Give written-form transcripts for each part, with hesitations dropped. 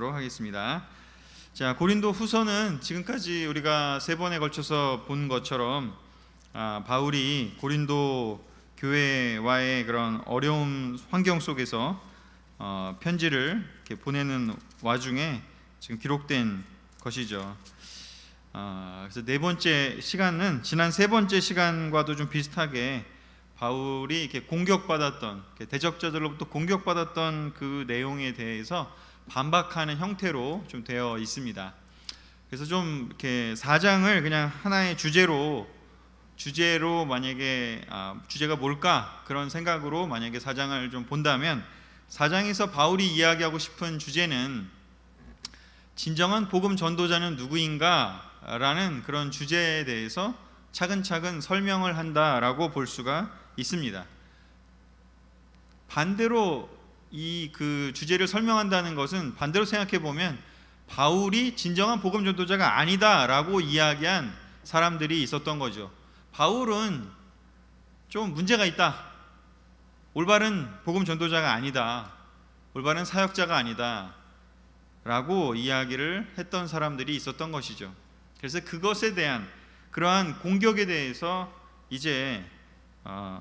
하겠습니다. 자, 고린도 후서는 지금까지 우리가 세 번에 걸쳐서 본 것처럼 바울이 고린도 교회와의 그런 어려운 환경 속에서 편지를 이렇게 보내는 와중에 지금 기록된 것이죠. 그래서 네 번째 시간은 지난 세 번째 시간과도 좀 비슷하게 바울이 이렇게 공격받았던, 대적자들로부터 공격받았던 그 내용에 대해서 반박하는 형태로 좀 되어 있습니다. 그래서 좀 이렇게 4장을 그냥 하나의 주제로 만약에 주제가 뭘까 그런 생각으로 만약에 4장을 좀 본다면 4장에서 바울이 이야기하고 싶은 주제는 진정한 복음 전도자는 누구인가 라는 그런 주제에 대해서 차근차근 설명을 한다라고 볼 수가 있습니다. 반대로 이 그 주제를 설명한다는 것은 반대로 생각해 보면 바울이 진정한 복음 전도자가 아니다라고 이야기한 사람들이 있었던 거죠. 바울은 좀 문제가 있다. 올바른 복음 전도자가 아니다. 올바른 사역자가 아니다. 라고 이야기를 했던 사람들이 있었던 것이죠. 그래서 그것에 대한 그러한 공격에 대해서 이제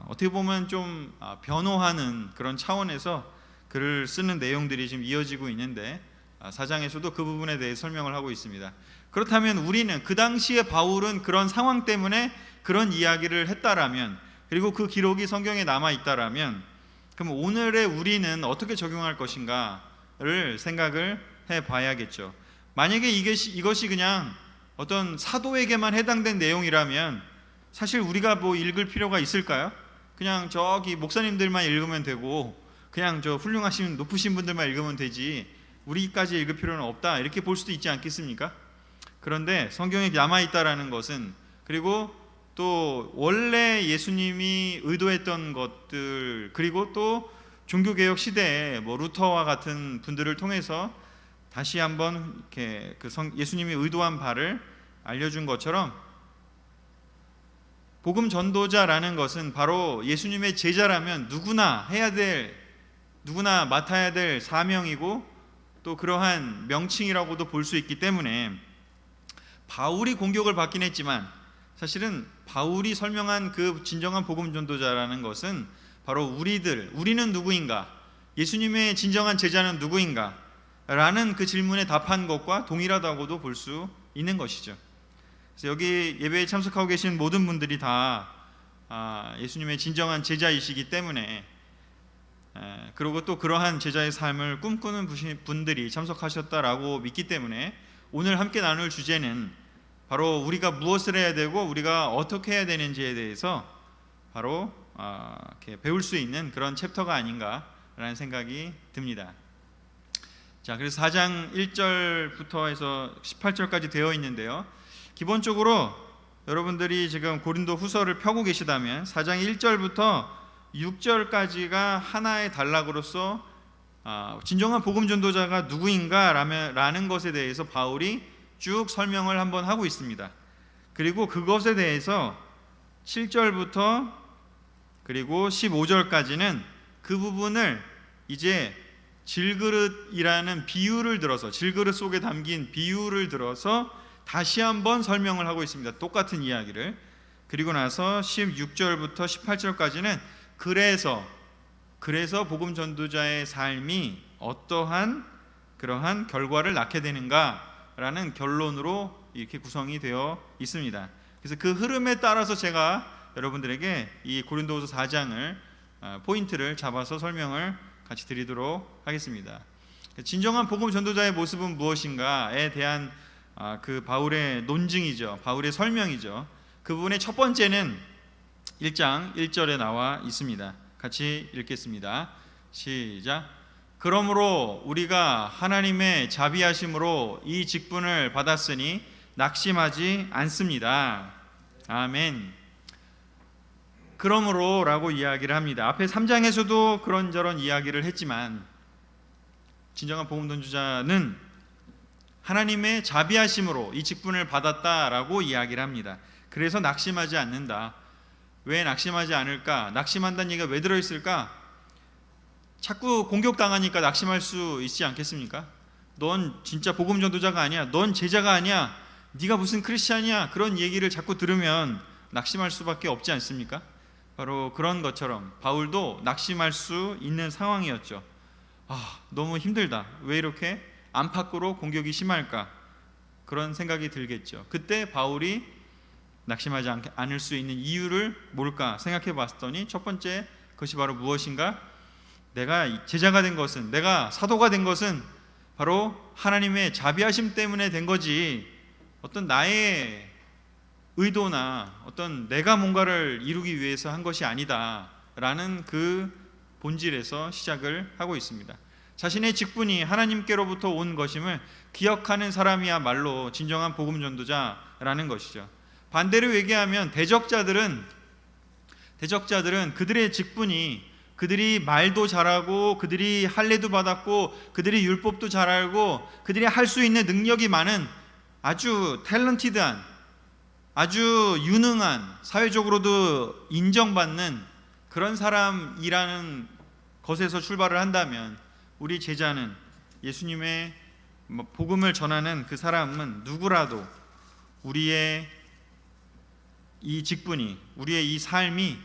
어떻게 보면 좀 변호하는 그런 차원에서 글을 쓰는 내용들이 지금 이어지고 있는데 4장에서도 그 부분에 대해 설명을 하고 있습니다. 그렇다면 우리는 그 당시에 바울은 그런 상황 때문에 그런 이야기를 했다라면, 그리고 그 기록이 성경에 남아 있다라면, 그럼 오늘의 우리는 어떻게 적용할 것인가를 생각을 해봐야겠죠. 만약에 이것이 그냥 어떤 사도에게만 해당된 내용이라면 사실 우리가 뭐 읽을 필요가 있을까요? 그냥 저기 목사님들만 읽으면 되고 그냥 저 훌륭하신 높으신 분들만 읽으면 되지 우리까지 읽을 필요는 없다, 이렇게 볼 수도 있지 않겠습니까? 그런데 성경에 남아있다라는 것은, 그리고 또 원래 예수님이 의도했던 것들, 그리고 또 종교개혁 시대에 뭐 루터와 같은 분들을 통해서 다시 한번 이렇게 예수님이 의도한 바를 알려준 것처럼 복음 전도자라는 것은 바로 예수님의 제자라면 누구나 맡아야 될 사명이고 또 그러한 명칭이라고도 볼 수 있기 때문에 바울이 공격을 받긴 했지만 사실은 바울이 설명한 그 진정한 복음 전도자라는 것은 바로 우리는 누구인가? 예수님의 진정한 제자는 누구인가? 라는 그 질문에 답한 것과 동일하다고도 볼 수 있는 것이죠. 그래서 여기 예배에 참석하고 계신 모든 분들이 다 예수님의 진정한 제자이시기 때문에, 그리고 또 그러한 제자의 삶을 꿈꾸는 분들이 참석하셨다라고 믿기 때문에 오늘 함께 나눌 주제는 바로 우리가 무엇을 해야 되고 우리가 어떻게 해야 되는지에 대해서 바로 이렇게 배울 수 있는 그런 챕터가 아닌가라는 생각이 듭니다. 자, 그래서 4장 1절부터 해서 18절까지 되어 있는데요. 기본적으로 여러분들이 지금 고린도 후서를 펴고 계시다면 4장 1절부터 6절까지가 하나의 단락으로서 진정한 복음 전도자가 누구인가 라는 것에 대해서 바울이 쭉 설명을 한번 하고 있습니다. 그리고 그것에 대해서 7절부터 그리고 15절까지는 그 부분을 이제 질그릇이라는 비유를 들어서, 질그릇 속에 담긴 비유를 들어서 다시 한번 설명을 하고 있습니다. 똑같은 이야기를. 그리고 나서 16절부터 18절까지는 그래서 복음 전도자의 삶이 어떠한 그러한 결과를 낳게 되는가라는 결론으로 이렇게 구성이 되어 있습니다. 그래서 그 흐름에 따라서 제가 여러분들에게 이 고린도후서 4장을 포인트를 잡아서 설명을 같이 드리도록 하겠습니다. 진정한 복음 전도자의 모습은 무엇인가에 대한 그 바울의 논증이죠. 바울의 설명이죠. 그 부분의 첫 번째는 1장 1절에 나와 있습니다. 같이 읽겠습니다. 시작. 그러므로 우리가 하나님의 자비하심으로 이 직분을 받았으니 낙심하지 않습니다. 아멘. 그러므로 라고 이야기를 합니다. 앞에 3장에서도 그런저런 이야기를 했지만 진정한 복음 전도자는 하나님의 자비하심으로 이 직분을 받았다라고 이야기를 합니다. 그래서 낙심하지 않는다. 왜 낙심하지 않을까? 낙심한다는 얘기가 왜 들어있을까? 자꾸 공격당하니까 낙심할 수 있지 않겠습니까? 넌 진짜 복음 전도자가 아니야. 넌 제자가 아니야. 네가 무슨 크리스찬이야. 그런 얘기를 자꾸 들으면 낙심할 수밖에 없지 않습니까? 바로 그런 것처럼 바울도 낙심할 수 있는 상황이었죠. 너무 힘들다. 왜 이렇게 안팎으로 공격이 심할까? 그런 생각이 들겠죠. 그때 바울이 낙심하지 않을 수 있는 이유를 뭘까 생각해 봤더니 첫 번째 그것이 바로 무엇인가? 내가 제자가 된 것은, 내가 사도가 된 것은 바로 하나님의 자비하심 때문에 된 거지, 어떤 나의 의도나 어떤 내가 뭔가를 이루기 위해서 한 것이 아니다 라는 그 본질에서 시작을 하고 있습니다. 자신의 직분이 하나님께로부터 온 것임을 기억하는 사람이야말로 진정한 복음 전도자라는 것이죠. 반대로 얘기하면 대적자들은 그들의 직분이, 그들이 말도 잘하고 그들이 할례도 받았고 그들이 율법도 잘 알고 그들이 할 수 있는 능력이 많은 아주 탤런티드한, 아주 유능한, 사회적으로도 인정받는 그런 사람이라는 것에서 출발을 한다면 우리 제자는, 예수님의 복음을 전하는 그 사람은 누구라도 우리의 이 직분이, 우리의 이 삶이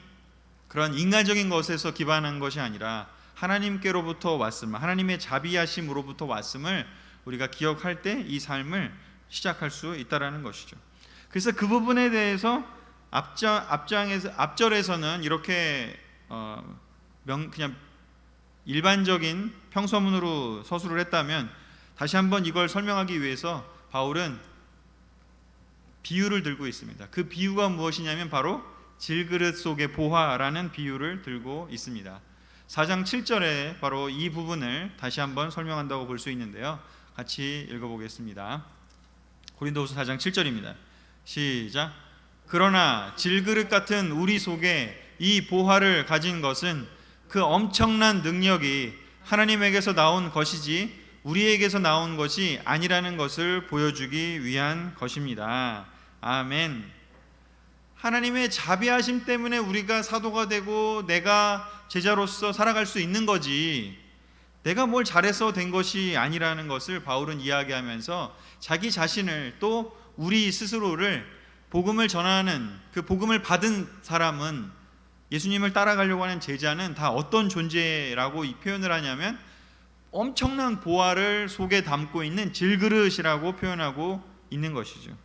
그런 인간적인 것에서 기반한 것이 아니라 하나님께로부터 왔음을, 하나님의 자비하심으로부터 왔음을 우리가 기억할 때 이 삶을 시작할 수 있다라는 것이죠. 그래서 그 부분에 대해서 앞절에서는 이렇게 그냥 일반적인 평서문으로 서술을 했다면, 다시 한번 이걸 설명하기 위해서 바울은 비유를 들고 있습니다. 그 비유가 무엇이냐면 바로 질그릇 속의 보화라는 비유를 들고 있습니다. 4장 7절에 바로 이 부분을 다시 한번 설명한다고 볼 수 있는데요, 같이 읽어보겠습니다. 고린도후서 4장 7절입니다. 시작. 그러나 질그릇 같은 우리 속에 이 보화를 가진 것은 그 엄청난 능력이 하나님에게서 나온 것이지 우리에게서 나온 것이 아니라는 것을 보여주기 위한 것입니다. 아멘. 하나님의 자비하심 때문에 우리가 사도가 되고 내가 제자로서 살아갈 수 있는 거지, 내가 뭘 잘해서 된 것이 아니라는 것을 바울은 이야기하면서 자기 자신을, 또 우리 스스로를, 복음을 전하는, 그 복음을 받은 사람은, 예수님을 따라가려고 하는 제자는 다 어떤 존재라고 이 표현을 하냐면 엄청난 보화를 속에 담고 있는 질그릇이라고 표현하고 있는 것이죠.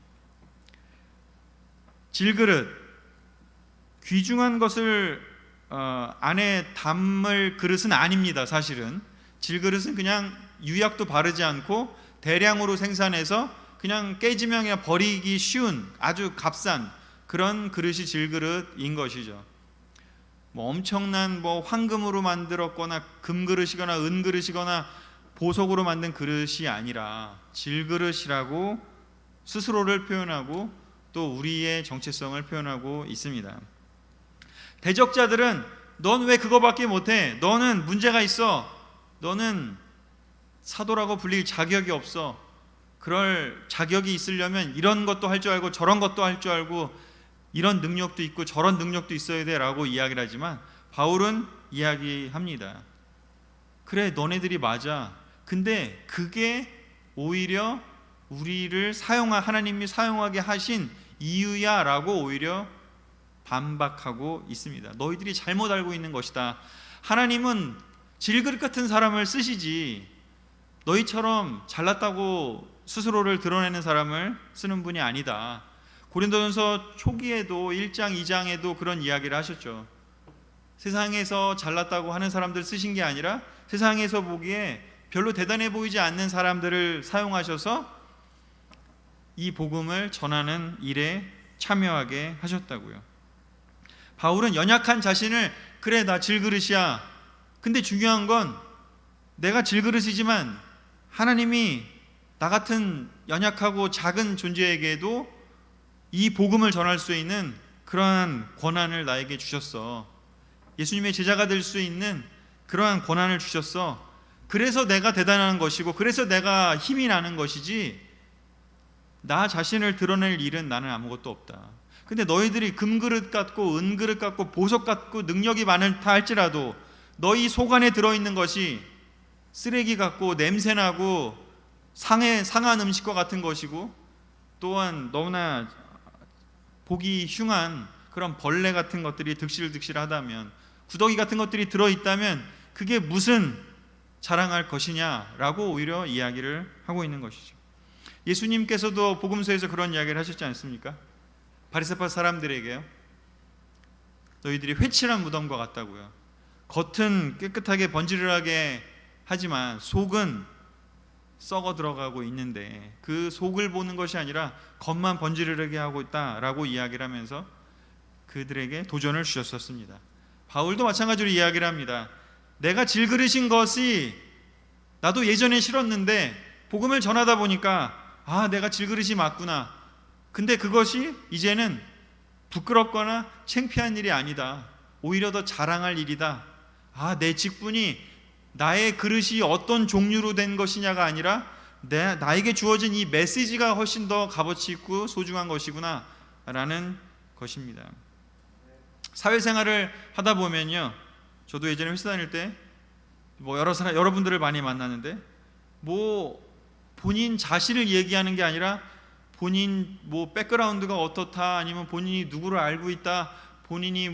질그릇, 귀중한 것을 안에 담을 그릇은 아닙니다. 사실은 질그릇은 그냥 유약도 바르지 않고 대량으로 생산해서 그냥 깨지면 그냥 버리기 쉬운 아주 값싼 그런 그릇이 질그릇인 것이죠. 엄청난 황금으로 만들었거나 금그릇이거나 은그릇이거나 보석으로 만든 그릇이 아니라 질그릇이라고 스스로를 표현하고 또 우리의 정체성을 표현하고 있습니다. 대적자들은 넌 왜 그거밖에 못해? 너는 문제가 있어. 너는 사도라고 불릴 자격이 없어. 그럴 자격이 있으려면 이런 것도 할 줄 알고 저런 것도 할 줄 알고 이런 능력도 있고 저런 능력도 있어야 돼 라고 이야기를 하지만, 바울은 이야기합니다. 그래, 너네들이 맞아. 근데 그게 오히려 우리를 하나님이 사용하게 하신 이유야 라고 오히려 반박하고 있습니다. 너희들이 잘못 알고 있는 것이다. 하나님은 질그릇 같은 사람을 쓰시지 너희처럼 잘났다고 스스로를 드러내는 사람을 쓰는 분이 아니다. 고린도전서 초기에도 1장 2장에도 그런 이야기를 하셨죠. 세상에서 잘났다고 하는 사람들 쓰신 게 아니라 세상에서 보기에 별로 대단해 보이지 않는 사람들을 사용하셔서 이 복음을 전하는 일에 참여하게 하셨다고요. 바울은 연약한 자신을, 그래 나 질그릇이야. 근데 중요한 건 내가 질그릇이지만 하나님이 나 같은 연약하고 작은 존재에게도 이 복음을 전할 수 있는 그러한 권한을 나에게 주셨어. 예수님의 제자가 될 수 있는 그러한 권한을 주셨어. 그래서 내가 대단한 것이고 그래서 내가 힘이 나는 것이지 나 자신을 드러낼 일은 나는 아무것도 없다. 근데 너희들이 금그릇 같고 은그릇 같고 보석 같고 능력이 많다 할지라도 너희 속 안에 들어있는 것이 쓰레기 같고 냄새나고 상한 음식과 같은 것이고, 또한 너무나 보기 흉한 그런 벌레 같은 것들이 득실득실하다면, 구더기 같은 것들이 들어있다면 그게 무슨 자랑할 것이냐라고 오히려 이야기를 하고 있는 것이죠. 예수님께서도 복음서에서 그런 이야기를 하셨지 않습니까? 바리새파 사람들에게요, 너희들이 회칠한 무덤과 같다고요. 겉은 깨끗하게 번지르르하게 하지만 속은 썩어 들어가고 있는데, 그 속을 보는 것이 아니라 겉만 번지르르하게 하고 있다라고 이야기를 하면서 그들에게 도전을 주셨었습니다. 바울도 마찬가지로 이야기를 합니다. 내가 질그릇인 것이 나도 예전에 싫었는데 복음을 전하다 보니까 내가 질그릇이 맞구나. 근데 그것이 이제는 부끄럽거나 창피한 일이 아니다. 오히려 더 자랑할 일이다. 내 직분이 나의 그릇이 어떤 종류로 된 것이냐가 아니라 나에게 주어진 이 메시지가 훨씬 더 값어치 있고 소중한 것이구나 라는 것입니다. 사회생활을 하다 보면요, 저도 예전에 회사 다닐 때 여러분들을 많이 만나는데, 본인 자신을 얘기하는 게 아니라 본인 백그라운드가 어떻다, 아니면 본인이 누구를 알고 있다, 본인이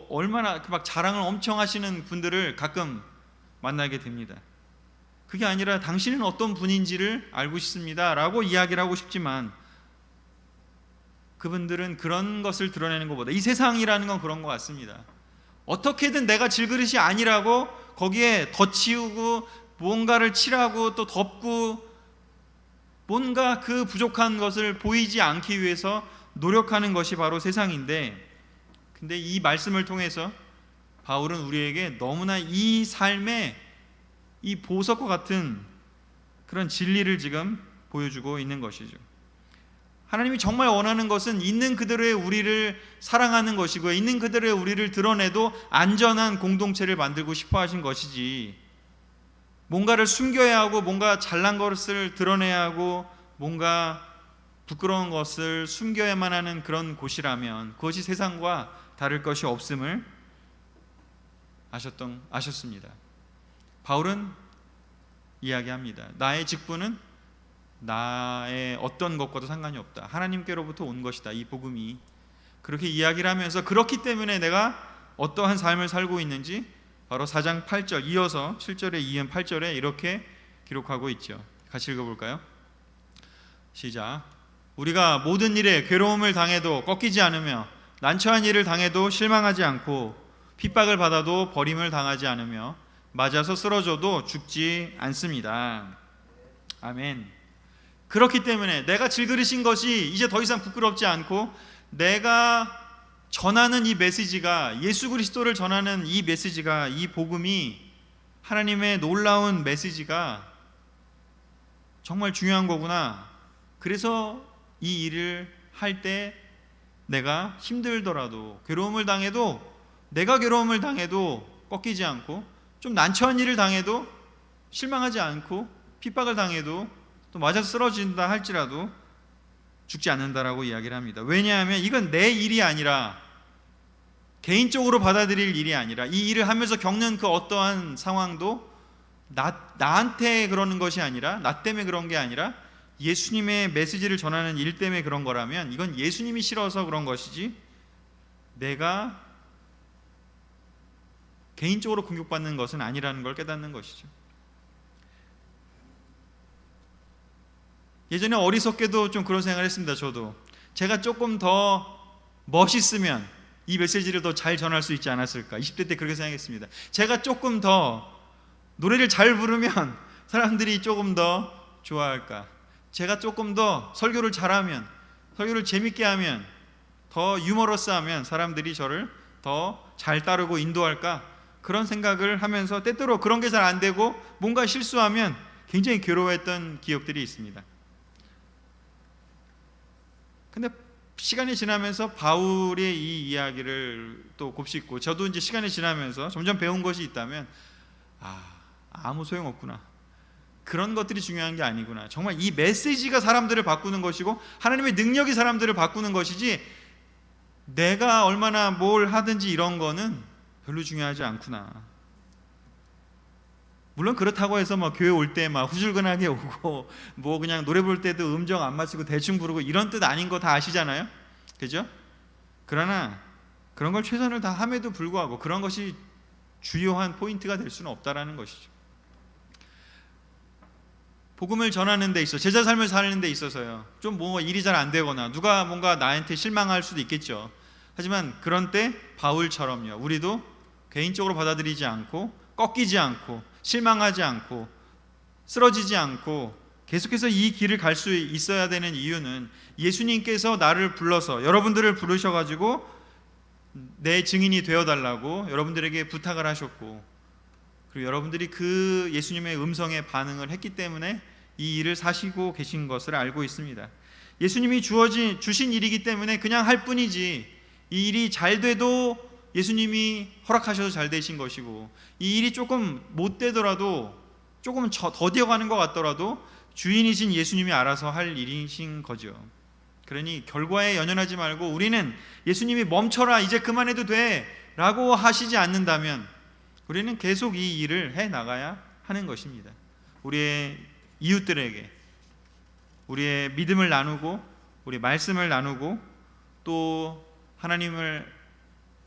얼마나 막 자랑을 엄청 하시는 분들을 가끔 만나게 됩니다. 그게 아니라 당신은 어떤 분인지를 알고 싶습니다 라고 이야기를 하고 싶지만, 그분들은 그런 것을 드러내는 것보다, 이 세상이라는 건 그런 것 같습니다. 어떻게든 내가 질그릇이 아니라고 거기에 덧치우고 뭔가를 칠하고 또 덮고 뭔가 그 부족한 것을 보이지 않기 위해서 노력하는 것이 바로 세상인데, 근데 이 말씀을 통해서 바울은 우리에게 너무나 이 삶의 이 보석과 같은 그런 진리를 지금 보여주고 있는 것이죠. 하나님이 정말 원하는 것은 있는 그대로의 우리를 사랑하는 것이고, 있는 그대로의 우리를 드러내도 안전한 공동체를 만들고 싶어 하신 것이지, 뭔가를 숨겨야 하고 뭔가 잘난 것을 드러내야 하고 뭔가 부끄러운 것을 숨겨야만 하는 그런 곳이라면 그것이 세상과 다를 것이 없음을 아셨습니다. 바울은 이야기합니다. 나의 직분은 나의 어떤 것과도 상관이 없다. 하나님께로부터 온 것이다. 이 복음이. 그렇게 이야기를 하면서 그렇기 때문에 내가 어떠한 삶을 살고 있는지 바로 4장 8절 이어서 7절에 이은 8절에 이렇게 기록하고 있죠. 같이 읽어볼까요? 시작. 우리가 모든 일에 괴로움을 당해도 꺾이지 않으며 난처한 일을 당해도 실망하지 않고 핍박을 받아도 버림을 당하지 않으며 맞아서 쓰러져도 죽지 않습니다. 아멘. 그렇기 때문에 내가 질그릇인 것이 이제 더 이상 부끄럽지 않고, 내가 전하는 이 메시지가, 예수 그리스도를 전하는 이 메시지가, 이 복음이, 하나님의 놀라운 메시지가 정말 중요한 거구나. 그래서 이 일을 할 때 내가 힘들더라도, 괴로움을 당해도, 내가 괴로움을 당해도 꺾이지 않고, 좀 난처한 일을 당해도 실망하지 않고, 핍박을 당해도 또 맞아서 쓰러진다 할지라도 죽지 않는다라고 이야기를 합니다. 왜냐하면 이건 내 일이 아니라, 개인적으로 받아들일 일이 아니라, 이 일을 하면서 겪는 그 어떠한 상황도 나한테 그러는 것이 아니라, 나 때문에 그런 게 아니라 예수님의 메시지를 전하는 일 때문에 그런 거라면 이건 예수님이 싫어서 그런 것이지, 내가 개인적으로 공격받는 것은 아니라는 걸 깨닫는 것이죠. 예전에 어리석게도 좀 그런 생각을 했습니다. 저도 제가 조금 더 멋있으면 이 메시지를 더 잘 전할 수 있지 않았을까, 20대 때 그렇게 생각했습니다. 제가 조금 더 노래를 잘 부르면 사람들이 조금 더 좋아할까, 제가 조금 더 설교를 잘하면, 설교를 재밌게 하면, 더 유머러스하면 사람들이 저를 더 잘 따르고 인도할까, 그런 생각을 하면서 때때로 그런 게 잘 안 되고 뭔가 실수하면 굉장히 괴로워했던 기억들이 있습니다. 근데 시간이 지나면서 바울의 이 이야기를 또 곱씹고, 저도 이제 시간이 지나면서 점점 배운 것이 있다면, 아무 소용없구나, 그런 것들이 중요한 게 아니구나, 정말 이 메시지가 사람들을 바꾸는 것이고 하나님의 능력이 사람들을 바꾸는 것이지, 내가 얼마나 뭘 하든지 이런 거는 별로 중요하지 않구나. 물론 그렇다고 해서 뭐 교회 올 때 막 후줄근하게 오고 뭐 그냥 노래 부를 때도 음정 안 맞추고 대충 부르고 이런 뜻 아닌 거 다 아시잖아요, 그죠? 그러나 그런 걸 최선을 다함에도 불구하고 그런 것이 주요한 포인트가 될 수는 없다라는 것이죠. 복음을 전하는 데 있어, 제자 삶을 사는 데 있어서요, 좀 뭐 일이 잘 안 되거나 누가 뭔가 나한테 실망할 수도 있겠죠. 하지만 그런 때 바울처럼요, 우리도 개인적으로 받아들이지 않고 꺾이지 않고 실망하지 않고 쓰러지지 않고 계속해서 이 길을 갈 수 있어야 되는 이유는 예수님께서 나를 불러서 여러분들을 부르셔가지고 내 증인이 되어달라고 여러분들에게 부탁을 하셨고, 그리고 여러분들이 그 예수님의 음성에 반응을 했기 때문에 이 일을 사시고 계신 것을 알고 있습니다. 예수님이 주신 일이기 때문에 그냥 할 뿐이지, 이 일이 잘 돼도 예수님이 허락하셔서 잘 되신 것이고, 이 일이 조금 못 되더라도 조금 더디어가는 것 같더라도 주인이신 예수님이 알아서 할 일이신 거죠. 그러니 결과에 연연하지 말고 우리는 예수님이 멈춰라, 이제 그만해도 돼 라고 하시지 않는다면 우리는 계속 이 일을 해나가야 하는 것입니다. 우리의 이웃들에게 우리의 믿음을 나누고 우리 말씀을 나누고 또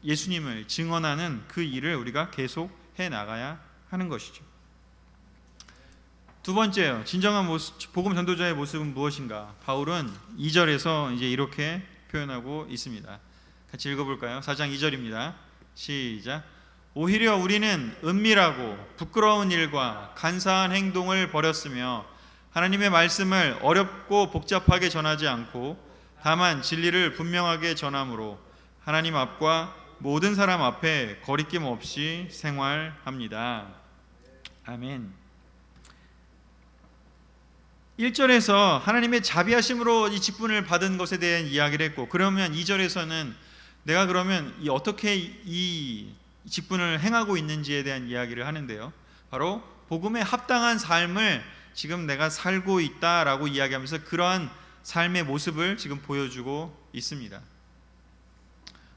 예수님을 증언하는 그 일을 우리가 계속 해나가야 하는 것이죠. 두 번째요, 진정한 복음 전도자의 모습은 무엇인가? 바울은 2절에서 이제 이렇게 표현하고 있습니다. 같이 읽어볼까요? 4장 2절입니다. 시작. 오히려 우리는 은밀하고 부끄러운 일과 간사한 행동을 버렸으며 하나님의 말씀을 어렵고 복잡하게 전하지 않고 다만 진리를 분명하게 전함으로 하나님 앞과 모든 사람 앞에 거리낌 없이 생활합니다. 아멘. 1절에서 하나님의 자비하심으로 이 직분을 받은 것에 대한 이야기를 했고, 그러면 2절에서는 내가 그러면 어떻게 이 직분을 행하고 있는지에 대한 이야기를 하는데요, 바로 복음에 합당한 삶을 지금 내가 살고 있다라고 이야기하면서 그러한 삶의 모습을 지금 보여주고 있습니다.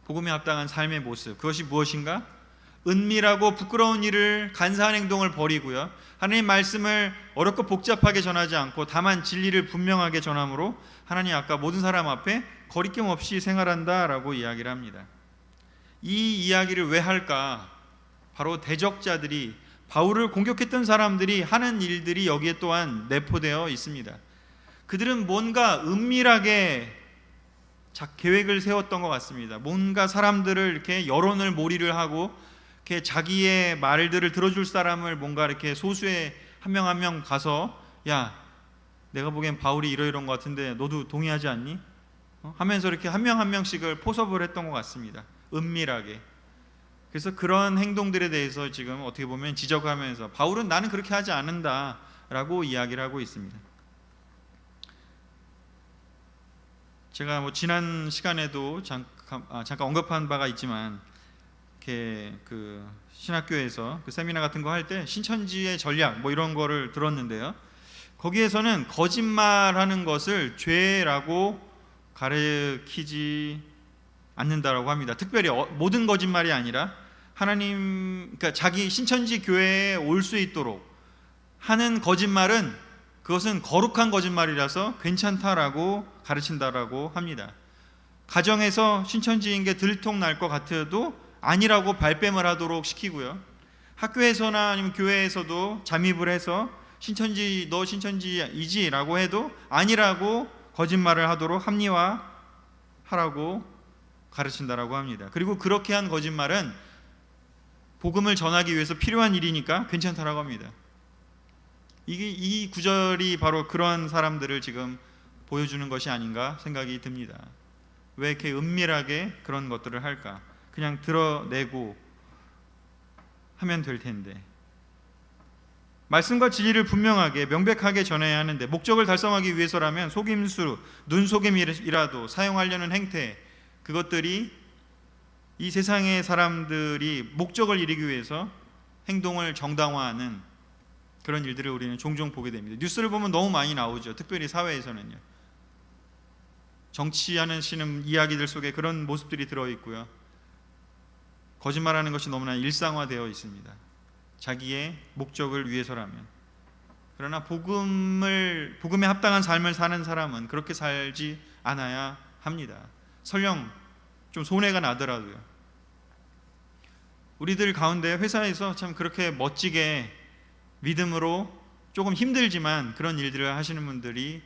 복음에 합당한 삶의 모습, 그것이 무엇인가? 은밀하고 부끄러운 일을, 간사한 행동을 버리고요, 하나님 말씀을 어렵고 복잡하게 전하지 않고 다만 진리를 분명하게 전함으로 하나님 앞과 모든 사람 앞에 거리낌 없이 생활한다라고 이야기를 합니다. 이 이야기를 왜 할까? 바로 대적자들이, 바울을 공격했던 사람들이 하는 일들이 여기에 또한 내포되어 있습니다. 그들은 뭔가 은밀하게 계획을 세웠던 것 같습니다. 뭔가 사람들을 이렇게 여론을 몰이를 하고 이렇게 자기의 말들을 들어줄 사람을 뭔가 이렇게 소수의 한 명 한 명 가서, 야, 내가 보기엔 바울이 이러이러한 것 같은데 너도 동의하지 않니? 하면서 이렇게 한 명 한 명씩을 포섭을 했던 것 같습니다. 은밀하게. 그래서 그런 행동들에 대해서 지금 어떻게 보면 지적하면서 바울은 나는 그렇게 하지 않는다라고 이야기를 하고 있습니다. 제가 뭐 지난 시간에도 잠깐 언급한 바가 있지만, 이렇게 그 신학교에서 그 세미나 같은 거 할 때 신천지의 전략 뭐 이런 거를 들었는데요, 거기에서는 거짓말하는 것을 죄라고 가르치지 않는다라고 합니다. 특별히 모든 거짓말이 아니라 하나님, 그러니까 자기 신천지 교회에 올 수 있도록 하는 거짓말은 그것은 거룩한 거짓말이라서 괜찮다라고 가르친다라고 합니다. 가정에서 신천지인 게 들통날 것 같아도 아니라고 발뺌을 하도록 시키고요, 학교에서나 아니면 교회에서도 잠입을 해서 너 신천지이지 라고 해도 아니라고 거짓말을 하도록 합리화하라고 가르친다라고 합니다. 그리고 그렇게 한 거짓말은 복음을 전하기 위해서 필요한 일이니까 괜찮다라고 합니다. 이 구절이 바로 그런 사람들을 지금 보여주는 것이 아닌가 생각이 듭니다. 왜 이렇게 은밀하게 그런 것들을 할까? 그냥 드러내고 하면 될 텐데. 말씀과 진리를 분명하게 명백하게 전해야 하는데, 목적을 달성하기 위해서라면 속임수, 눈속임이라도 사용하려는 행태, 그것들이 이 세상의 사람들이 목적을 이루기 위해서 행동을 정당화하는 그런 일들을 우리는 종종 보게 됩니다. 뉴스를 보면 너무 많이 나오죠. 특별히 사회에서는요, 정치하는 이야기들 속에 그런 모습들이 들어있고요, 거짓말하는 것이 너무나 일상화되어 있습니다. 자기의 목적을 위해서라면. 그러나 복음에 합당한 삶을 사는 사람은 그렇게 살지 않아야 합니다. 설령 좀 손해가 나더라도요. 우리들 가운데 회사에서 참 그렇게 멋지게 믿음으로 조금 힘들지만 그런 일들을 하시는 분들이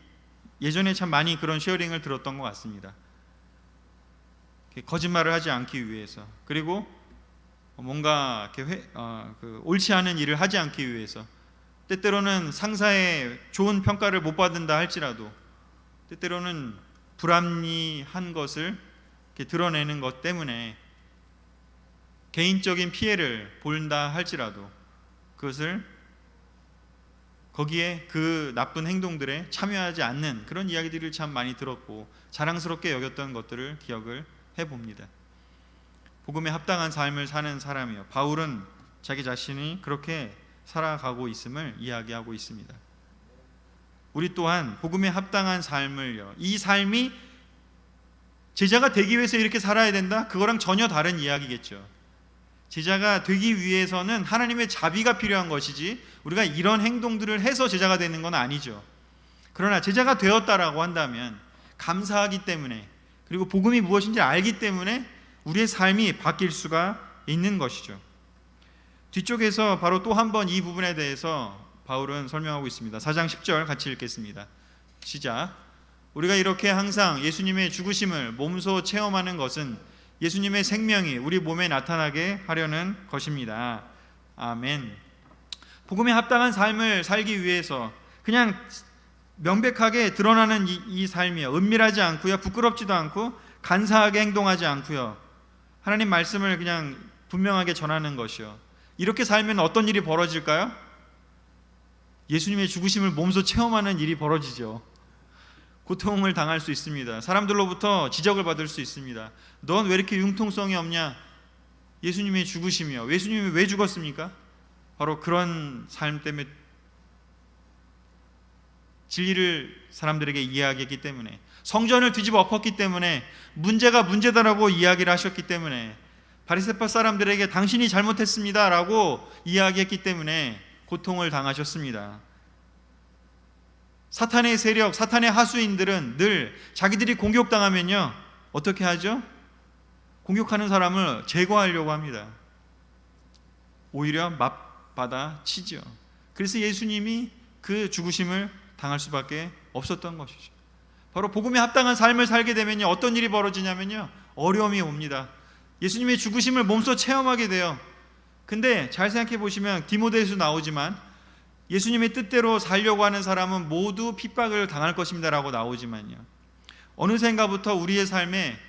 예전에 참 많이 그런 쉐어링을 들었던 것 같습니다. 거짓말을 하지 않기 위해서, 그리고 뭔가 옳지 않은 일을 하지 않기 위해서, 때때로는 상사의 좋은 평가를 못 받는다 할지라도, 때때로는 불합리한 것을 드러내는 것 때문에 개인적인 피해를 본다 할지라도 그것을 거기에 그 나쁜 행동들에 참여하지 않는 그런 이야기들을 참 많이 들었고 자랑스럽게 여겼던 것들을 기억을 해봅니다. 복음에 합당한 삶을 사는 사람이요, 바울은 자기 자신이 그렇게 살아가고 있음을 이야기하고 있습니다. 우리 또한 복음에 합당한 삶을요, 이 삶이 제자가 되기 위해서 이렇게 살아야 된다? 그거랑 전혀 다른 이야기겠죠. 제자가 되기 위해서는 하나님의 자비가 필요한 것이지 우리가 이런 행동들을 해서 제자가 되는 건 아니죠. 그러나 제자가 되었다라고 한다면 감사하기 때문에, 그리고 복음이 무엇인지 알기 때문에 우리의 삶이 바뀔 수가 있는 것이죠. 뒤쪽에서 바로 또 한 번 이 부분에 대해서 바울은 설명하고 있습니다. 4장 10절 같이 읽겠습니다. 시작. 우리가 이렇게 항상 예수님의 죽으심을 몸소 체험하는 것은 예수님의 생명이 우리 몸에 나타나게 하려는 것입니다. 아멘. 복음에 합당한 삶을 살기 위해서 그냥 명백하게 드러나는 이 삶이요, 은밀하지 않고요, 부끄럽지도 않고 간사하게 행동하지 않고요, 하나님 말씀을 그냥 분명하게 전하는 것이요, 이렇게 살면 어떤 일이 벌어질까요? 예수님의 죽으심을 몸소 체험하는 일이 벌어지죠. 고통을 당할 수 있습니다. 사람들로부터 지적을 받을 수 있습니다. 넌 왜 이렇게 융통성이 없냐? 예수님의 죽으심이요, 예수님이 왜 죽었습니까? 바로 그런 삶 때문에, 진리를 사람들에게 이야기했기 때문에, 성전을 뒤집어 엎었기 때문에, 문제가 문제다라고 이야기를 하셨기 때문에, 바리새파 사람들에게 당신이 잘못했습니다 라고 이야기했기 때문에 고통을 당하셨습니다. 사탄의 세력, 사탄의 하수인들은 늘 자기들이 공격당하면요 어떻게 하죠? 공격하는 사람을 제거하려고 합니다. 오히려 맞받아 치죠. 그래서 예수님이 그 죽으심을 당할 수밖에 없었던 것이죠. 바로 복음에 합당한 삶을 살게 되면요 어떤 일이 벌어지냐면요 어려움이 옵니다. 예수님의 죽으심을 몸소 체험하게 돼요. 근데 잘 생각해 보시면 디모데에서 나오지만 예수님의 뜻대로 살려고 하는 사람은 모두 핍박을 당할 것입니다 라고 나오지만요, 어느샌가부터 우리의 삶에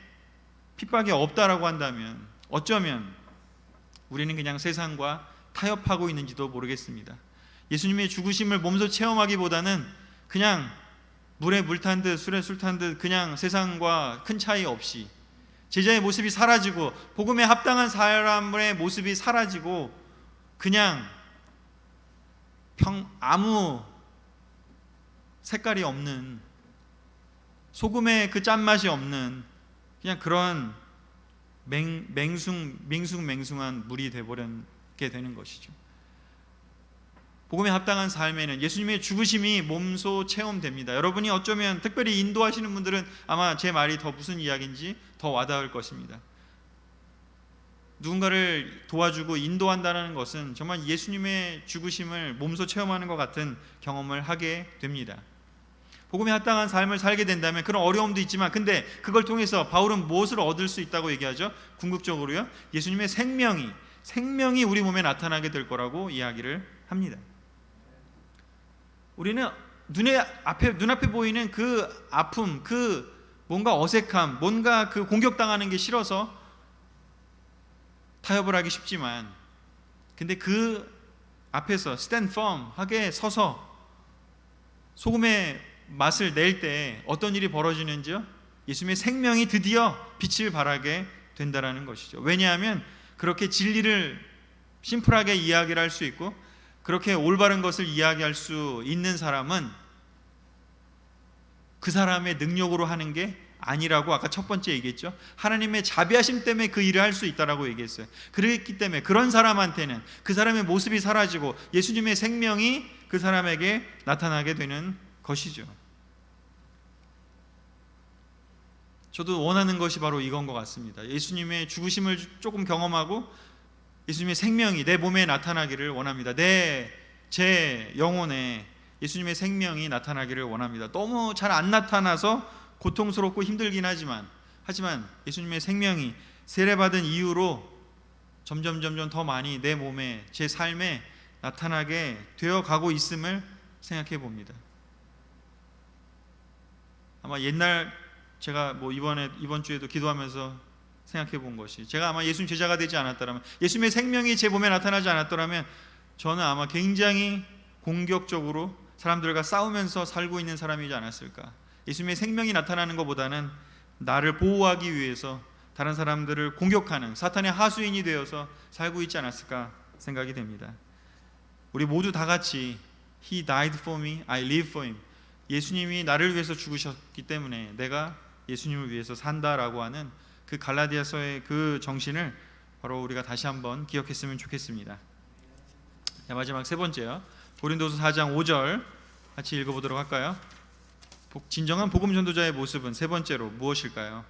핍박이 없다라고 한다면 어쩌면 우리는 그냥 세상과 타협하고 있는지도 모르겠습니다. 예수님의 죽으심을 몸소 체험하기보다는 그냥 물에 물 탄 듯 술에 술 탄 듯 그냥 세상과 큰 차이 없이 제자의 모습이 사라지고 복음에 합당한 사람의 모습이 사라지고 그냥 아무 색깔이 없는, 소금의 그 짠맛이 없는 그냥 그런 맹숭맹숭한 물이 되어버리게 되는 것이죠. 복음에 합당한 삶에는 예수님의 죽으심이 몸소 체험됩니다. 여러분이 어쩌면 특별히 인도하시는 분들은 아마 제 말이 더 무슨 이야기인지 더 와닿을 것입니다. 누군가를 도와주고 인도한다는 것은 정말 예수님의 죽으심을 몸소 체험하는 것 같은 경험을 하게 됩니다. 복음에 합당한 삶을 살게 된다면 그런 어려움도 있지만, 근데 그걸 통해서 바울은 무엇을 얻을 수 있다고 얘기하죠? 궁극적으로요, 예수님의 생명이 우리 몸에 나타나게 될 거라고 이야기를 합니다. 우리는 눈앞에 보이는 그 아픔, 그 뭔가 어색함, 뭔가 그 공격당하는 게 싫어서 타협을 하기 쉽지만, 근데 그 앞에서 stand firm 하게 서서 소금의 맛을 낼 때 어떤 일이 벌어지는지요? 예수님의 생명이 드디어 빛을 발하게 된다라는 것이죠. 왜냐하면 그렇게 진리를 심플하게 이야기를 할 수 있고 그렇게 올바른 것을 이야기할 수 있는 사람은 그 사람의 능력으로 하는 게 아니라고 아까 첫 번째 얘기했죠. 하나님의 자비하심 때문에 그 일을 할 수 있다라고 얘기했어요. 그렇기 때문에 그런 사람한테는 그 사람의 모습이 사라지고 예수님의 생명이 그 사람에게 나타나게 되는 것이죠. 저도 원하는 것이 바로 이건 것 같습니다. 예수님의 죽으심을 조금 경험하고 예수님의 생명이 내 몸에 나타나기를 원합니다. 제 영혼에 예수님의 생명이 나타나기를 원합니다. 너무 잘 안 나타나서 고통스럽고 힘들긴 하지만 예수님의 생명이 세례받은 이후로 점점 더 많이 내 몸에, 제 삶에 나타나게 되어 가고 있음을 생각해 봅니다. 아마 옛날 제가 이번 주에도 기도하면서 생각해 본 것이, 제가 아마 예수님 제자가 되지 않았더라면, 예수님의 생명이 제 몸에 나타나지 않았더라면 저는 아마 굉장히 공격적으로 사람들과 싸우면서 살고 있는 사람이지 않았을까. 예수님의 생명이 나타나는 것보다는 나를 보호하기 위해서 다른 사람들을 공격하는 사탄의 하수인이 되어서 살고 있지 않았을까 생각이 됩니다. 우리 모두 다 같이 He died for me, I live for him. 예수님이 나를 위해서 죽으셨기 때문에 내가 예수님을 위해서 산다라고 하는 그 갈라디아서의 그 정신을 바로 우리가 다시 한번 기억했으면 좋겠습니다. 자, 마지막 세 번째요. 고린도서 4장 5절 같이 읽어보도록 할까요? 진정한 복음 전도자의 모습은 세 번째로 무엇일까요?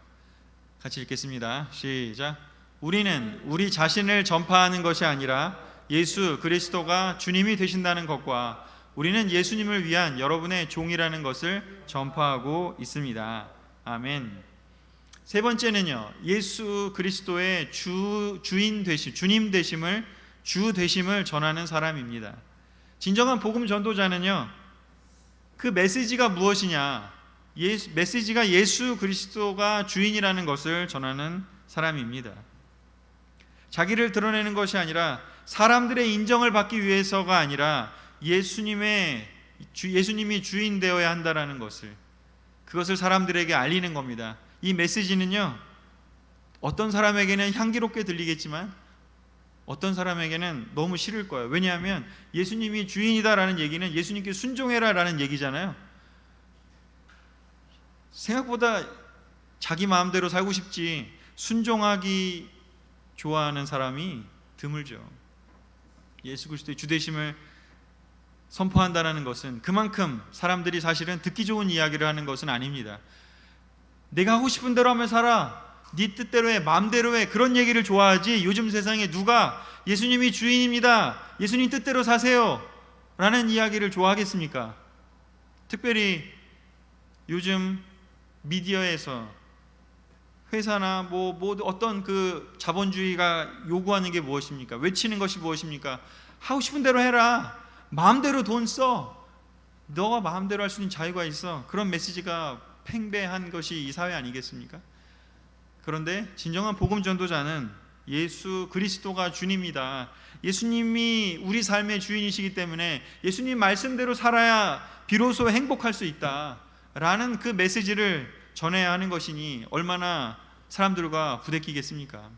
같이 읽겠습니다. 시작. 우리는 우리 자신을 전파하는 것이 아니라 예수 그리스도가 주님이 되신다는 것과 우리는 예수님을 위한 여러분의 종이라는 것을 전파하고 있습니다. 아멘. 세 번째는요, 예수 그리스도의 주인 되심, 주님 되심을, 주 되심을 전하는 사람입니다. 진정한 복음 전도자는요, 그 메시지가 무엇이냐, 메시지가 예수 그리스도가 주인이라는 것을 전하는 사람입니다. 자기를 드러내는 것이 아니라, 사람들의 인정을 받기 위해서가 아니라 예수님이 주인 되어야 한다라는 것을, 그것을 사람들에게 알리는 겁니다. 이 메시지는요, 어떤 사람에게는 향기롭게 들리겠지만 어떤 사람에게는 너무 싫을 거예요. 왜냐하면 예수님이 주인이다라는 얘기는 예수님께 순종해라라는 얘기잖아요. 생각보다 자기 마음대로 살고 싶지 순종하기 좋아하는 사람이 드물죠. 예수 그리스도의 주되심을 선포한다는 것은 그만큼 사람들이 사실은 듣기 좋은 이야기를 하는 것은 아닙니다. 내가 하고 싶은 대로 하며 살아, 네 뜻대로 해, 마음대로 해, 그런 얘기를 좋아하지, 요즘 세상에 누가 예수님이 주인입니다, 예수님 뜻대로 사세요 라는 이야기를 좋아하겠습니까? 특별히 요즘 미디어에서 회사나 어떤 그 자본주의가 요구하는 게 무엇입니까? 외치는 것이 무엇입니까? 하고 싶은 대로 해라, 마음대로 돈 써, 너가 마음대로 할 수 있는 자유가 있어. 그런 메시지가 팽배한 것이 이 사회 아니겠습니까? 그런데 진정한 복음 전도자는 예수 그리스도가 주님이다, 예수님이 우리 삶의 주인이시기 때문에 예수님 말씀대로 살아야 비로소 행복할 수 있다 라는 그 메시지를 전해야 하는 것이니 얼마나 사람들과 부대끼겠습니까?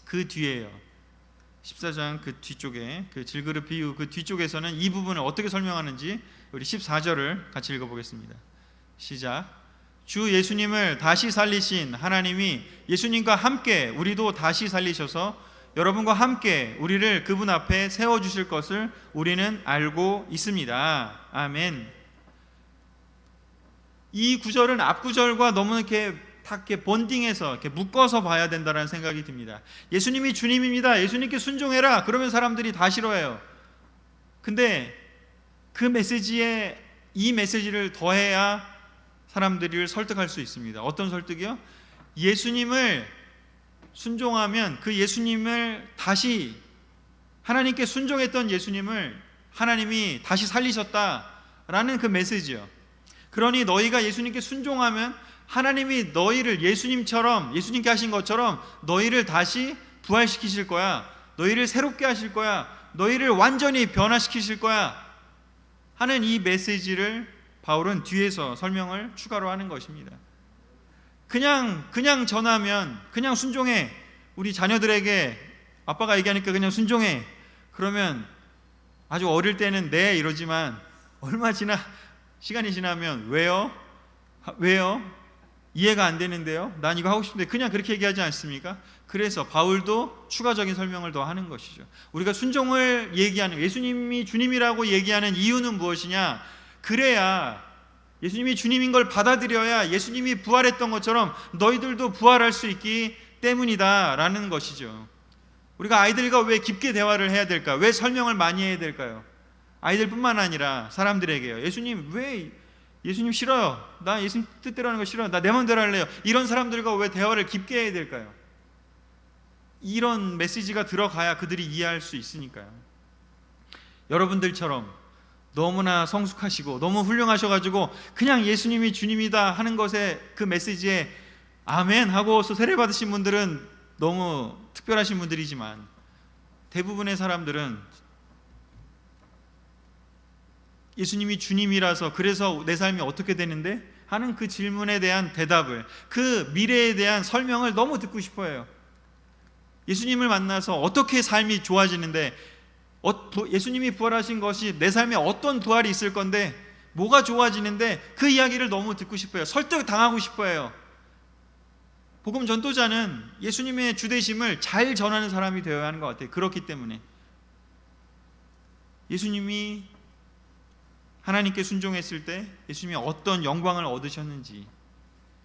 그 뒤에요, 14장 그 뒤쪽에, 그 질그릇 비유 그 뒤쪽에서는 이 부분을 어떻게 설명하는지 우리 14절을 같이 읽어보겠습니다. 시작. 주 예수님을 다시 살리신 하나님이 예수님과 함께 우리도 다시 살리셔서 여러분과 함께 우리를 그분 앞에 세워주실 것을 우리는 알고 있습니다. 아멘. 이 구절은 앞 구절과 너무 이렇게 본딩해서 이렇게 묶어서 봐야 된다는 생각이 듭니다. 예수님이 주님입니다, 예수님께 순종해라, 그러면 사람들이 다 싫어해요. 근데 그 메시지에 이 메시지를 더해야 사람들을 설득할 수 있습니다. 어떤 설득이요? 예수님을 순종하면 그 예수님을 다시, 하나님께 순종했던 예수님을 하나님이 다시 살리셨다라는 그 메시지요. 그러니 너희가 예수님께 순종하면 하나님이 너희를 예수님처럼, 예수님께 하신 것처럼 너희를 다시 부활시키실 거야, 너희를 새롭게 하실 거야, 너희를 완전히 변화시키실 거야 하는 이 메시지를 바울은 뒤에서 설명을 추가로 하는 것입니다. 그냥 전하면, 그냥 순종해, 우리 자녀들에게 아빠가 얘기하니까 그냥 순종해, 그러면 아주 어릴 때는 네 이러지만 시간이 지나면 왜요? 왜요? 이해가 안 되는데요? 난 이거 하고 싶은데, 그냥 그렇게 얘기하지 않습니까? 그래서 바울도 추가적인 설명을 더 하는 것이죠. 우리가 순종을 얘기하는, 예수님이 주님이라고 얘기하는 이유는 무엇이냐? 그래야, 예수님이 주님인 걸 받아들여야 예수님이 부활했던 것처럼 너희들도 부활할 수 있기 때문이다 라는 것이죠. 우리가 아이들과 왜 깊게 대화를 해야 될까? 왜 설명을 많이 해야 될까요? 아이들뿐만 아니라 사람들에게요. 예수님 싫어요. 나 예수님 뜻대로 하는 거 싫어요. 나 내 마음대로 할래요. 이런 사람들과 왜 대화를 깊게 해야 될까요? 이런 메시지가 들어가야 그들이 이해할 수 있으니까요. 여러분들처럼 너무나 성숙하시고 너무 훌륭하셔가지고 그냥 예수님이 주님이다 하는 것에, 그 메시지에 아멘 하고서 세례 받으신 분들은 너무 특별하신 분들이지만, 대부분의 사람들은 예수님이 주님이라서 그래서 내 삶이 어떻게 되는데? 하는 그 질문에 대한 대답을, 그 미래에 대한 설명을 너무 듣고 싶어 해요. 예수님을 만나서 어떻게 삶이 좋아지는데, 예수님이 부활하신 것이 내 삶에 어떤 부활이 있을 건데, 뭐가 좋아지는데, 그 이야기를 너무 듣고 싶어요. 설득당하고 싶어요. 복음 전도자는 예수님의 주되심을 잘 전하는 사람이 되어야 하는 것 같아요. 그렇기 때문에 예수님이 하나님께 순종했을 때 예수님이 어떤 영광을 얻으셨는지,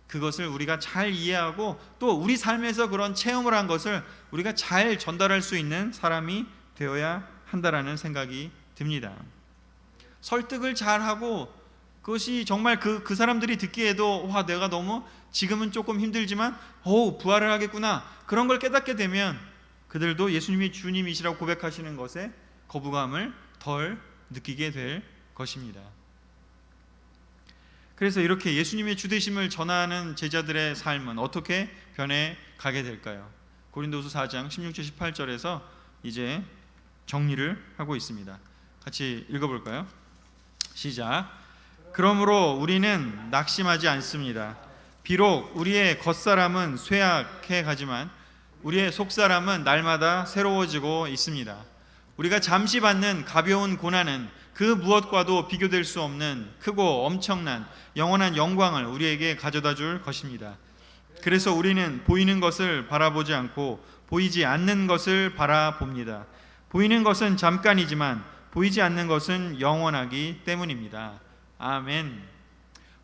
그것을 우리가 잘 이해하고 또 우리 삶에서 그런 체험을 한 것을 우리가 잘 전달할 수 있는 사람이 되어야 한다라는 생각이 듭니다. 설득을 잘하고, 그것이 정말 그 사람들이 듣기에도 와, 내가 너무 지금은 조금 힘들지만 부활을 하겠구나, 그런 걸 깨닫게 되면 그들도 예수님이 주님이시라고 고백하시는 것에 거부감을 덜 느끼게 될 것입니다. 그래서 이렇게 예수님의 주되심을 전하는 제자들의 삶은 어떻게 변해가게 될까요? 고린도서 4장 16절 18절에서 이제 정리를 하고 있습니다. 같이 읽어볼까요? 시작. 그러므로 우리는 낙심하지 않습니다. 비록 우리의 겉사람은 쇠약해 가지만 우리의 속사람은 날마다 새로워지고 있습니다. 우리가 잠시 받는 가벼운 고난은 그 무엇과도 비교될 수 없는 크고 엄청난 영원한 영광을 우리에게 가져다 줄 것입니다. 그래서 우리는 보이는 것을 바라보지 않고 보이지 않는 것을 바라봅니다. 보이는 것은 잠깐이지만 보이지 않는 것은 영원하기 때문입니다. 아멘.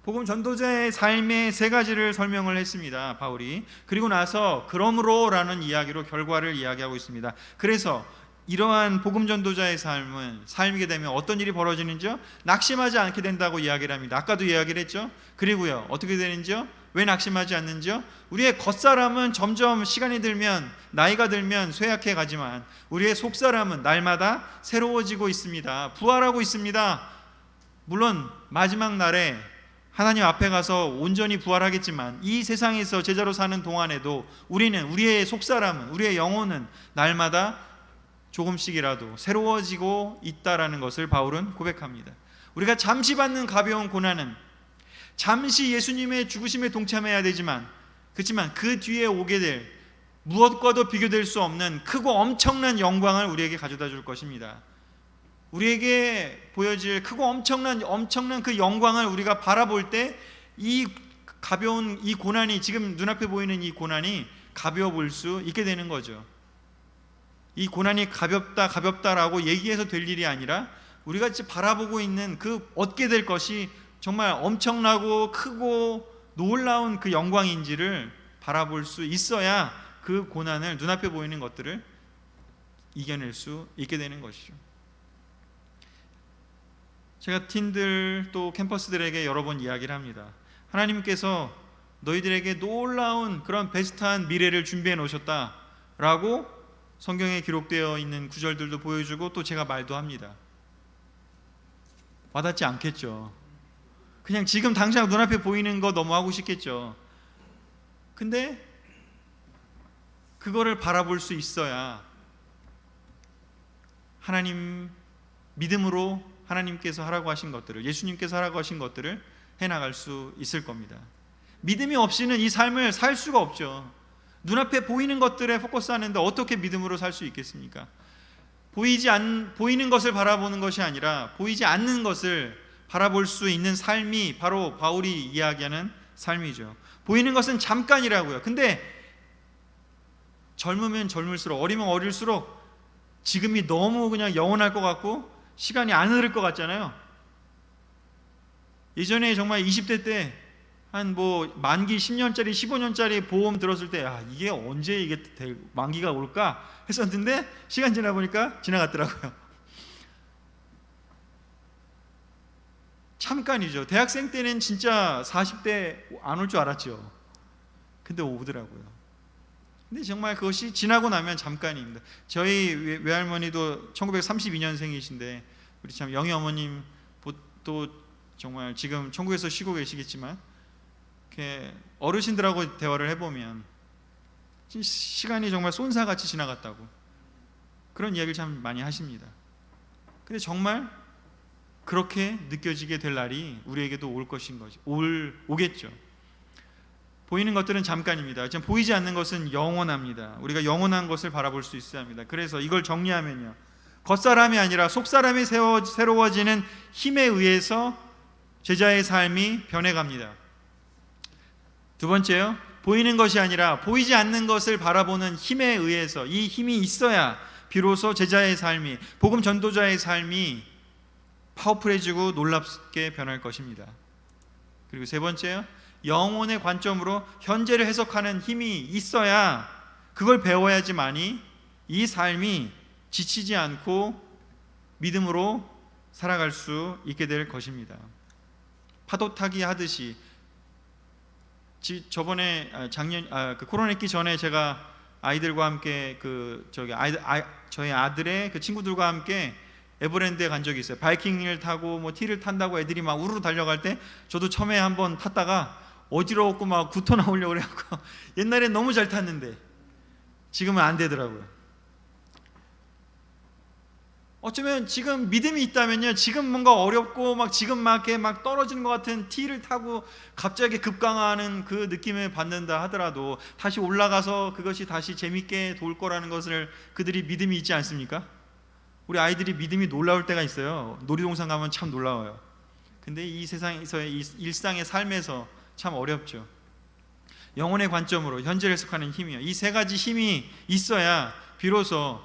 복음 전도자의 삶의 세 가지를 설명을 했습니다, 바울이. 그리고 나서 그러므로라는 이야기로 결과를 이야기하고 있습니다. 그래서 이러한 복음 전도자의 삶이게 되면 어떤 일이 벌어지는지요? 낙심하지 않게 된다고 이야기를 합니다. 아까도 이야기를 했죠. 그리고요, 어떻게 되는지요? 왜 낙심하지 않는지요? 우리의 겉사람은 점점 시간이 들면, 나이가 들면 쇠약해 가지만 우리의 속사람은 날마다 새로워지고 있습니다. 부활하고 있습니다. 물론 마지막 날에 하나님 앞에 가서 온전히 부활하겠지만, 이 세상에서 제자로 사는 동안에도 우리의 속사람은, 우리의 영혼은 날마다 조금씩이라도 새로워지고 있다라는 것을 바울은 고백합니다. 우리가 잠시 받는 가벼운 고난은 잠시 예수님의 죽으심에 동참해야 되지만, 그렇지만 그 뒤에 오게 될 무엇과도 비교될 수 없는 크고 엄청난 영광을 우리에게 가져다 줄 것입니다. 우리에게 보여질 크고 엄청난 그 영광을 우리가 바라볼 때 이 가벼운 이 고난이, 지금 눈앞에 보이는 이 고난이 가벼워 보일 수 있게 되는 거죠. 이 고난이 가볍다라고 얘기해서 될 일이 아니라 우리가 지금 바라보고 있는 그 얻게 될 것이 정말 엄청나고 크고 놀라운 그 영광인지를 바라볼 수 있어야 그 고난을, 눈앞에 보이는 것들을 이겨낼 수 있게 되는 것이죠. 제가 팀들 또 캠퍼스들에게 여러 번 이야기를 합니다. 하나님께서 너희들에게 놀라운 그런 베스트한 미래를 준비해 놓으셨다라고 성경에 기록되어 있는 구절들도 보여주고 또 제가 말도 합니다. 와닿지 않겠죠. 그냥 지금 당장 눈앞에 보이는 거 너무 하고 싶겠죠. 근데 그거를 바라볼 수 있어야 하나님 믿음으로 하나님께서 하라고 하신 것들을, 예수님께서 하라고 하신 것들을 해나갈 수 있을 겁니다. 믿음이 없이는 이 삶을 살 수가 없죠. 눈앞에 보이는 것들에 포커스하는데 어떻게 믿음으로 살 수 있겠습니까? 보이는 것을 바라보는 것이 아니라 보이지 않는 것을 바라볼 수 있는 삶이 바로 바울이 이야기하는 삶이죠. 보이는 것은 잠깐이라고요. 근데 젊으면 젊을수록, 어리면 어릴수록 지금이 너무 그냥 영원할 것 같고 시간이 안 흐를 것 같잖아요. 예전에 정말 20대 때 한 뭐 만기 10년짜리 15년짜리 보험 들었을 때 이게 언제 이게 만기가 올까 했었는데 시간 지나 보니까 지나갔더라고요. 잠깐이죠. 대학생 때는 진짜 40대 안 올 줄 알았죠. 근데 오더라고요. 근데 정말 그것이 지나고 나면 잠깐입니다. 저희 외할머니도 1932년생이신데 우리 참 영희 어머님 또 정말 지금 천국에서 쉬고 계시겠지만 이렇게 어르신들하고 대화를 해보면 시간이 정말 쏜사같이 지나갔다고 그런 이야기를 참 많이 하십니다. 근데 정말 그렇게 느껴지게 될 날이 우리에게도 올 것인 거죠. 오겠죠. 보이는 것들은 잠깐입니다. 지금 보이지 않는 것은 영원합니다. 우리가 영원한 것을 바라볼 수 있어야 합니다. 그래서 이걸 정리하면요, 겉사람이 아니라 속사람이 새로워지는 힘에 의해서 제자의 삶이 변해갑니다. 두 번째요, 보이는 것이 아니라 보이지 않는 것을 바라보는 힘에 의해서, 이 힘이 있어야 비로소 제자의 삶이, 복음 전도자의 삶이 파워풀해지고 놀랍게 변할 것입니다. 그리고 세 번째요, 영혼의 관점으로 현재를 해석하는 힘이 있어야, 그걸 배워야지만이 이 삶이 지치지 않고 믿음으로 살아갈 수 있게 될 것입니다. 파도 타기 하듯이 저번에 그 코로나 있기 전에 제가 아이들과 함께 저희 아들의 그 친구들과 함께 에버랜드에 간 적이 있어요. 바이킹을 타고 뭐 티를 탄다고 애들이 막 우르르 달려갈 때 저도 처음에 한번 탔다가 어지러웠고 막 구토 나오려고 그래갖고 옛날엔 너무 잘 탔는데 지금은 안 되더라고요. 어쩌면 지금 믿음이 있다면요, 지금 뭔가 어렵고 막 지금 막 이렇게 막 떨어지는 것 같은 티를 타고 갑자기 급강하는 그 느낌을 받는다 하더라도 다시 올라가서 그것이 다시 재밌게 돌 거라는 것을 그들이 믿음이 있지 않습니까? 우리 아이들이 믿음이 놀라울 때가 있어요. 놀이동산 가면 참 놀라워요. 근데 이 세상에서의 이 일상의 삶에서 참 어렵죠. 영혼의 관점으로 현재를 해석하는 힘이요, 이 세 가지 힘이 있어야 비로소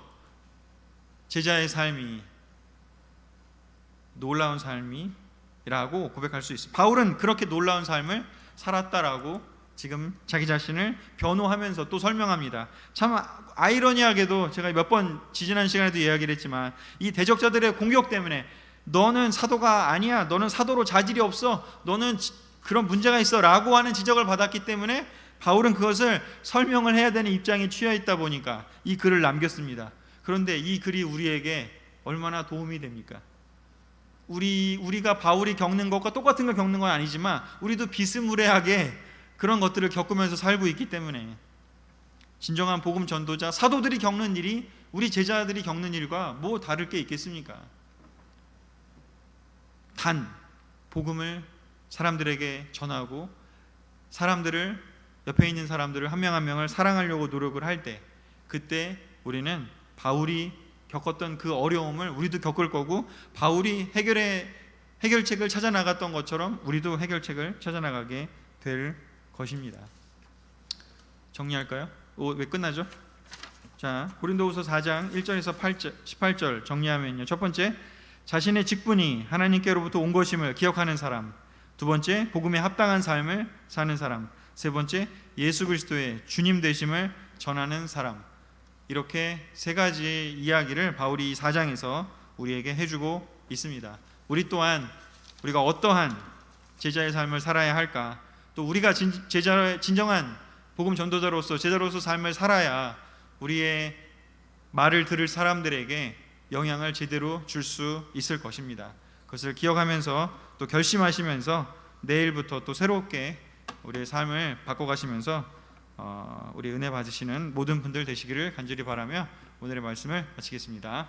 제자의 삶이 놀라운 삶이라고 고백할 수 있습니다. 바울은 그렇게 놀라운 삶을 살았다라고 지금 자기 자신을 변호하면서 또 설명합니다. 참 아이러니하게도 제가 몇 번 지지난 시간에도 이야기를 했지만 이 대적자들의 공격 때문에 너는 사도가 아니야, 너는 사도로 자질이 없어, 너는 그런 문제가 있어 라고 하는 지적을 받았기 때문에 바울은 그것을 설명을 해야 되는 입장에 취해 있다 보니까 이 글을 남겼습니다. 그런데 이 글이 우리에게 얼마나 도움이 됩니까? 우리가 바울이 겪는 것과 똑같은 걸 겪는 건 아니지만 우리도 비스무리하게 그런 것들을 겪으면서 살고 있기 때문에 진정한 복음 전도자 사도들이 겪는 일이 우리 제자들이 겪는 일과 뭐 다를 게 있겠습니까? 단 복음을 사람들에게 전하고 사람들을, 옆에 있는 사람들을 한 명 한 명을 사랑하려고 노력을 할 때, 그때 우리는 바울이 겪었던 그 어려움을 우리도 겪을 거고, 바울이 해결책을 찾아 나갔던 것처럼 우리도 해결책을 찾아 나가게 될 것입니다. 정리할까요? 왜 끝나죠? 자, 고린도후서 4장 1절에서 18절 정리하면요, 첫 번째, 자신의 직분이 하나님께로부터 온 것임을 기억하는 사람. 두 번째, 복음에 합당한 삶을 사는 사람. 세 번째, 예수 그리스도의 주님 되심을 전하는 사람. 이렇게 세 가지 이야기를 바울이 4장에서 우리에게 해주고 있습니다. 우리 또한 우리가 어떠한 제자의 삶을 살아야 할까, 또 우리가 진정한 복음 전도자로서 제자로서 삶을 살아야 우리의 말을 들을 사람들에게 영향을 제대로 줄 수 있을 것입니다. 그것을 기억하면서 또 결심하시면서 내일부터 또 새롭게 우리의 삶을 바꿔가시면서 우리 은혜 받으시는 모든 분들 되시기를 간절히 바라며 오늘의 말씀을 마치겠습니다.